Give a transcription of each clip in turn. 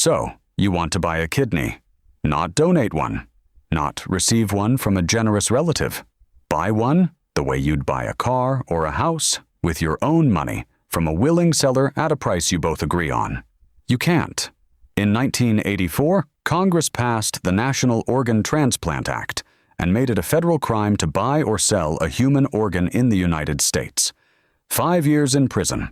So, you want to buy a kidney, not donate one, not receive one from a generous relative. Buy one the way you'd buy a car or a house, with your own money, from a willing seller at a price you both agree on. You can't. In 1984, Congress passed the National Organ Transplant Act and made it a federal crime to buy or sell a human organ in the United States. 5 years in prison,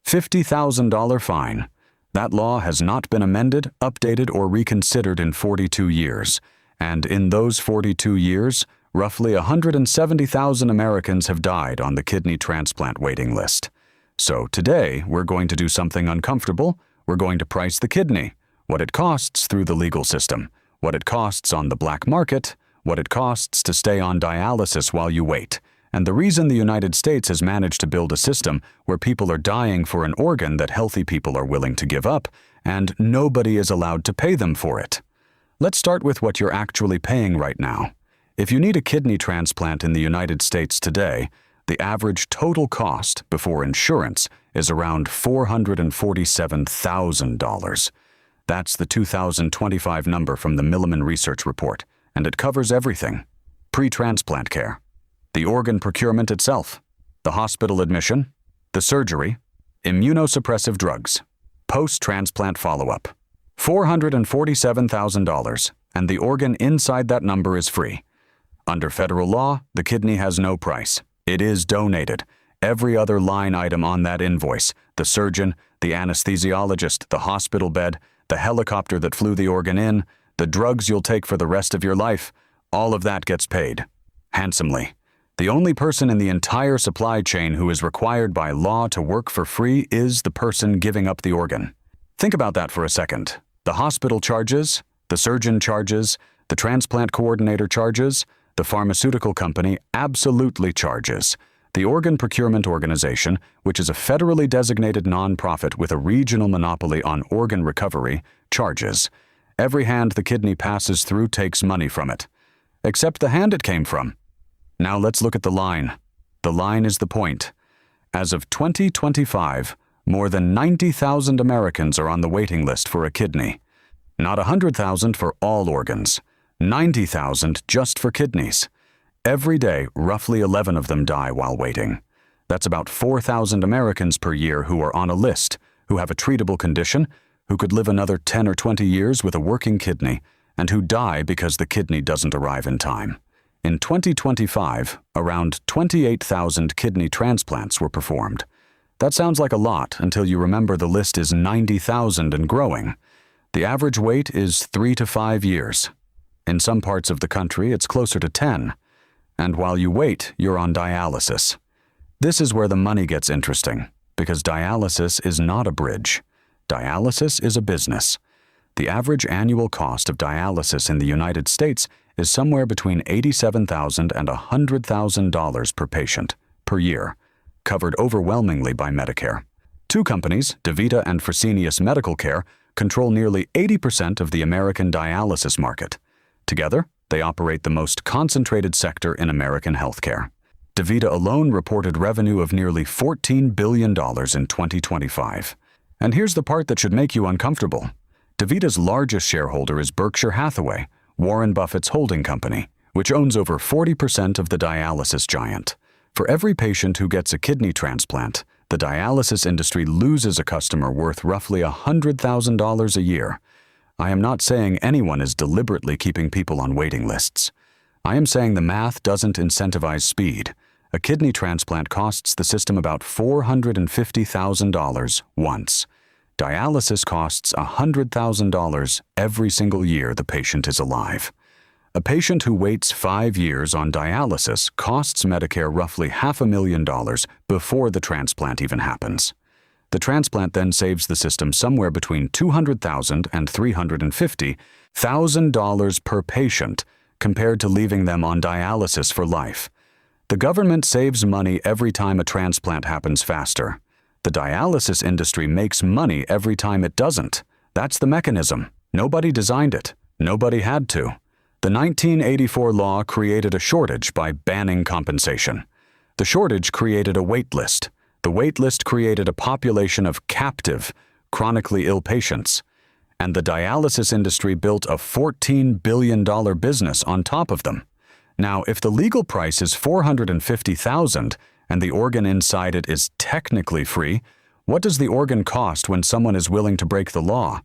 $50,000 fine. That law has not been amended, updated, or reconsidered in 42 years, and in those 42 years, roughly 170,000 Americans have died on the kidney transplant waiting list. So today, we're going to do something uncomfortable. We're going to price the kidney, what it costs through the legal system, what it costs on the black market, what it costs to stay on dialysis while you wait, and the reason the United States has managed to build a system where people are dying for an organ that healthy people are willing to give up, and nobody is allowed to pay them for it. Let's start with what you're actually paying right now. If you need a kidney transplant in the United States today, the average total cost before insurance is around $447,000. That's the 2025 number from the Milliman Research Report, and it covers everything: pre-transplant care, the organ procurement itself, the hospital admission, the surgery, immunosuppressive drugs, post-transplant follow-up. $447,000, and the organ inside that number is free. Under federal law, the kidney has no price. It is donated. Every other line item on that invoice, the surgeon, the anesthesiologist, the hospital bed, the helicopter that flew the organ in, the drugs you'll take for the rest of your life, all of that gets paid. Handsomely. The only person in the entire supply chain who is required by law to work for free is the person giving up the organ. Think about that for a second. The hospital charges, the surgeon charges, the transplant coordinator charges, the pharmaceutical company absolutely charges. The Organ Procurement Organization, which is a federally designated nonprofit with a regional monopoly on organ recovery, charges. Every hand the kidney passes through takes money from it. Except the hand it came from. Now let's look at the line. The line is the point. As of 2025, more than 90,000 Americans are on the waiting list for a kidney. Not 100,000 for all organs. 90,000 just for kidneys. Every day, roughly 11 of them die while waiting. That's about 4,000 Americans per year who are on a list, who have a treatable condition, who could live another 10 or 20 years with a working kidney, and who die because the kidney doesn't arrive in time. In 2025, around 28,000 kidney transplants were performed. That sounds like a lot until you remember the list is 90,000 and growing. The average wait is 3 to 5 years. In some parts of the country, it's closer to 10. And while you wait, you're on dialysis. This is where the money gets interesting, because dialysis is not a bridge. Dialysis is a business. The average annual cost of dialysis in the United States is somewhere between $87,000 and $100,000 per patient, per year, covered overwhelmingly by Medicare. Two companies, DaVita and Fresenius Medical Care, control nearly 80% of the American dialysis market. Together, they operate the most concentrated sector in American healthcare. DaVita alone reported revenue of nearly $14 billion in 2025. And here's the part that should make you uncomfortable. DaVita's largest shareholder is Berkshire Hathaway, Warren Buffett's holding company, which owns over 40% of the dialysis giant. For every patient who gets a kidney transplant, the dialysis industry loses a customer worth roughly $100,000 a year. I am not saying anyone is deliberately keeping people on waiting lists. I am saying the math doesn't incentivize speed. A kidney transplant costs the system about $450,000 once. Dialysis costs $100,000 every single year the patient is alive. A patient who waits 5 years on dialysis costs Medicare roughly $500,000 before the transplant even happens. The transplant then saves the system somewhere between $200,000 and $350,000 per patient compared to leaving them on dialysis for life. The government saves money every time a transplant happens faster. The dialysis industry makes money every time it doesn't. That's the mechanism. Nobody designed it. Nobody had to. The 1984 law created a shortage by banning compensation. The shortage created a wait list. The wait list created a population of captive, chronically ill patients. And the dialysis industry built a $14 billion business on top of them. Now, if the legal price is $450,000 and the organ inside it is technically free, what does the organ cost when someone is willing to break the law?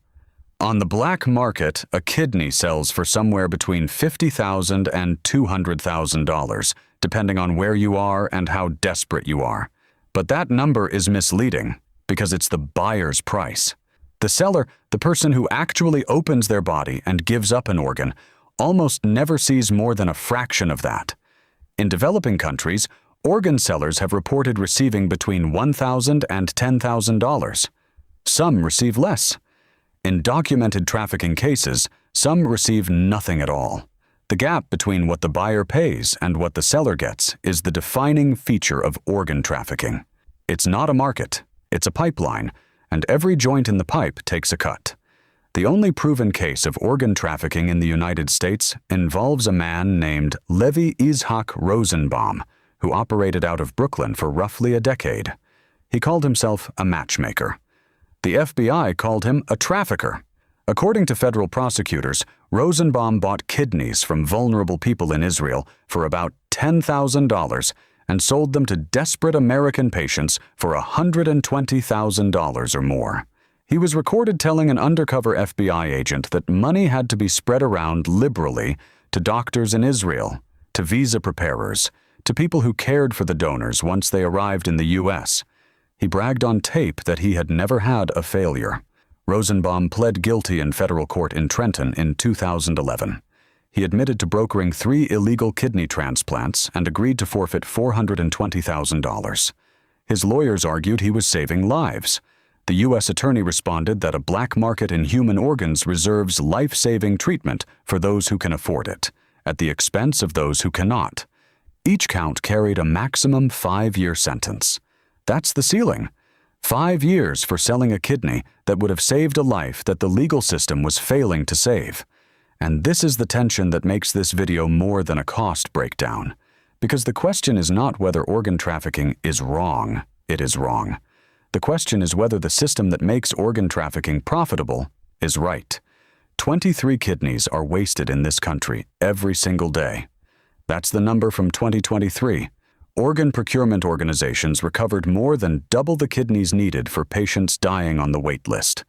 On the black market, a kidney sells for somewhere between $50,000 and $200,000, depending on where you are and how desperate you are. But that number is misleading because it's the buyer's price. The seller, the person who actually opens their body and gives up an organ, almost never sees more than a fraction of that. In developing countries, organ sellers have reported receiving between $1,000 and $10,000. Some receive less. In documented trafficking cases, some receive nothing at all. The gap between what the buyer pays and what the seller gets is the defining feature of organ trafficking. It's not a market, it's a pipeline, and every joint in the pipe takes a cut. The only proven case of organ trafficking in the United States involves a man named Levi Yitzhak Rosenbaum, who operated out of Brooklyn for roughly a decade. He called himself a matchmaker. The FBI called him a trafficker. According to federal prosecutors, Rosenbaum bought kidneys from vulnerable people in Israel for about $10,000 and sold them to desperate American patients for $120,000 or more. He was recorded telling an undercover FBI agent that money had to be spread around liberally to doctors in Israel, to visa preparers, to people who cared for the donors once they arrived in the U.S. He bragged on tape that he had never had a failure. Rosenbaum pled guilty in federal court in Trenton in 2011. He admitted to brokering 3 illegal kidney transplants and agreed to forfeit $420,000. His lawyers argued he was saving lives. The U.S. attorney responded that a black market in human organs reserves life-saving treatment for those who can afford it, at the expense of those who cannot. Each count carried a maximum 5-year sentence. That's the ceiling. 5 years for selling a kidney that would have saved a life that the legal system was failing to save. And this is the tension that makes this video more than a cost breakdown. Because the question is not whether organ trafficking is wrong. It is wrong. The question is whether the system that makes organ trafficking profitable is right. 23 kidneys are wasted in this country every single day. That's the number from 2023. Organ procurement organizations recovered more than double the kidneys needed for patients dying on the wait list.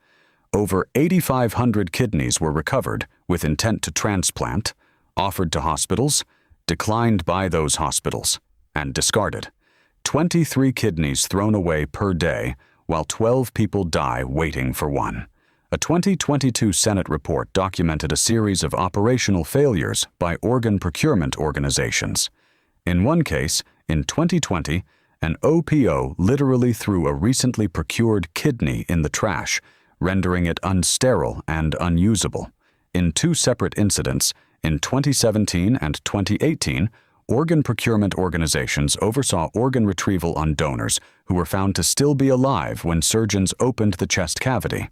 Over 8,500 kidneys were recovered with intent to transplant, offered to hospitals, declined by those hospitals, and discarded. 23 kidneys thrown away per day, while 12 people die waiting for one. A 2022 Senate report documented a series of operational failures by organ procurement organizations. In one case, in 2020, an OPO literally threw a recently procured kidney in the trash, rendering it unsterile and unusable. In 2 separate incidents, in 2017 and 2018, organ procurement organizations oversaw organ retrieval on donors who were found to still be alive when surgeons opened the chest cavity.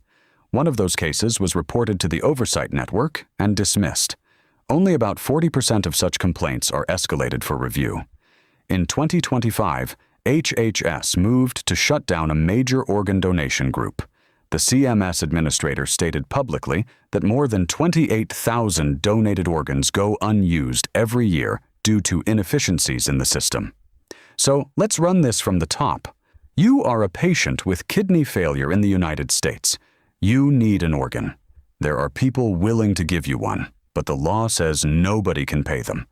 One of those cases was reported to the Oversight Network and dismissed. Only about 40% of such complaints are escalated for review. In 2025, HHS moved to shut down a major organ donation group. The CMS administrator stated publicly that more than 28,000 donated organs go unused every year due to inefficiencies in the system. So let's run this from the top. You are a patient with kidney failure in the United States. You need an organ. There are people willing to give you one, but the law says nobody can pay them.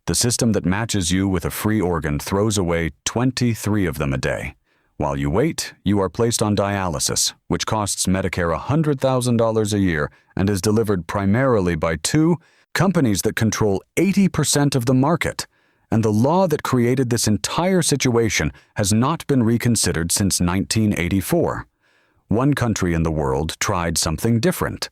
The system that matches you with a free organ throws away 23 of them a day. While you wait, you are placed on dialysis, which costs Medicare $100,000 a year and is delivered primarily by 2 companies that control 80% of the market. And the law that created this entire situation has not been reconsidered since 1984. One country in the world tried something different.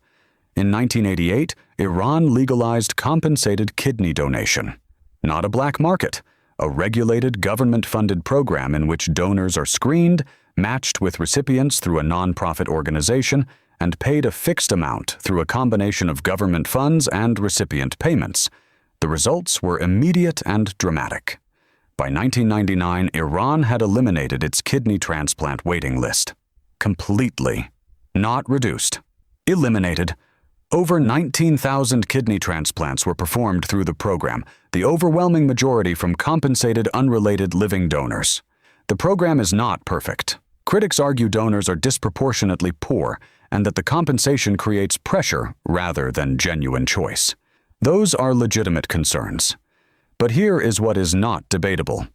In 1988, Iran legalized compensated kidney donation. Not a black market, a regulated government-funded program in which donors are screened, matched with recipients through a nonprofit organization, and paid a fixed amount through a combination of government funds and recipient payments. The results were immediate and dramatic. By 1999, Iran had eliminated its kidney transplant waiting list. Completely. Not reduced. Eliminated. Over 19,000 kidney transplants were performed through the program, the overwhelming majority from compensated unrelated living donors. The program is not perfect. Critics argue donors are disproportionately poor and that the compensation creates pressure rather than genuine choice. Those are legitimate concerns. But here is what is not debatable.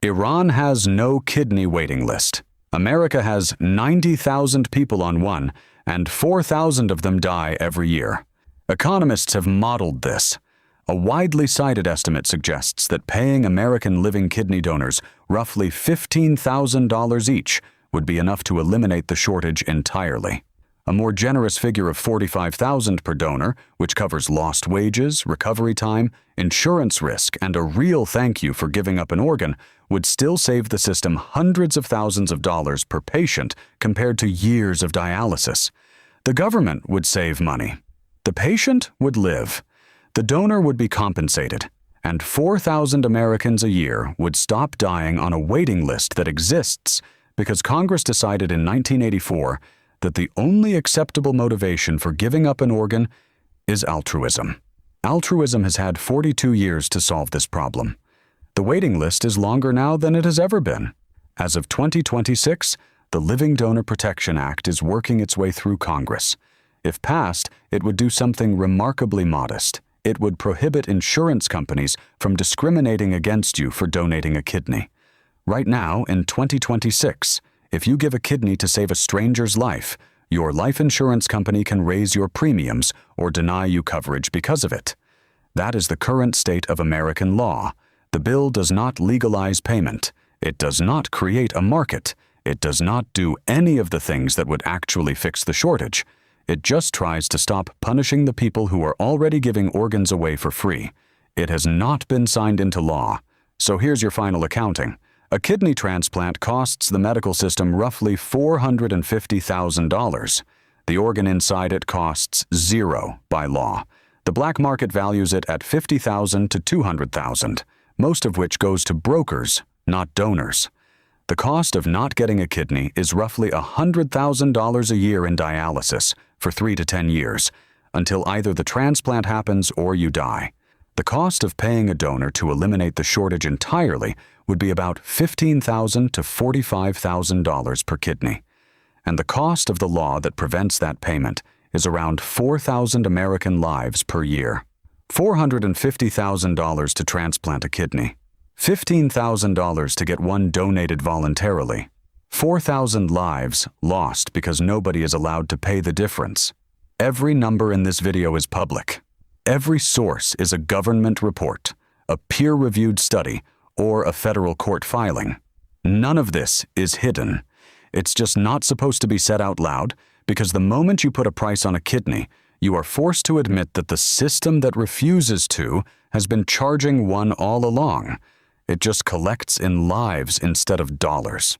Iran has no kidney waiting list. America has 90,000 people on one, and 4,000 of them die every year. Economists have modeled this. A widely cited estimate suggests that paying American living kidney donors roughly $15,000 each would be enough to eliminate the shortage entirely. A more generous figure of $45,000 per donor, which covers lost wages, recovery time, insurance risk, and a real thank you for giving up an organ, would still save the system hundreds of thousands of dollars per patient compared to years of dialysis. The government would save money. The patient would live. The donor would be compensated. And 4,000 Americans a year would stop dying on a waiting list that exists because Congress decided in 1984 that the only acceptable motivation for giving up an organ is altruism. Altruism has had 42 years to solve this problem. The waiting list is longer now than it has ever been. As of 2026, the Living Donor Protection Act is working its way through Congress. If passed, it would do something remarkably modest. It would prohibit insurance companies from discriminating against you for donating a kidney. Right now, in 2026, if you give a kidney to save a stranger's life, your life insurance company can raise your premiums or deny you coverage because of it. That is the current state of American law. The bill does not legalize payment. It does not create a market. It does not do any of the things that would actually fix the shortage. It just tries to stop punishing the people who are already giving organs away for free. It has not been signed into law. So here's your final accounting. A kidney transplant costs the medical system roughly $450,000. The organ inside it costs $0 by law. The black market values it at $50,000 to $200,000, most of which goes to brokers, not donors. The cost of not getting a kidney is roughly $100,000 a year in dialysis for 3 to 10 years, until either the transplant happens or you die. The cost of paying a donor to eliminate the shortage entirely would be about $15,000 to $45,000 per kidney. And the cost of the law that prevents that payment is around 4,000 American lives per year. $450,000 to transplant a kidney. $15,000 to get one donated voluntarily. 4,000 lives lost because nobody is allowed to pay the difference. Every number in this video is public. Every source is a government report, a peer-reviewed study, or a federal court filing. None of this is hidden. It's just not supposed to be said out loud, because the moment you put a price on a kidney, you are forced to admit that the system that refuses to has been charging one all along. It just collects in lives instead of dollars.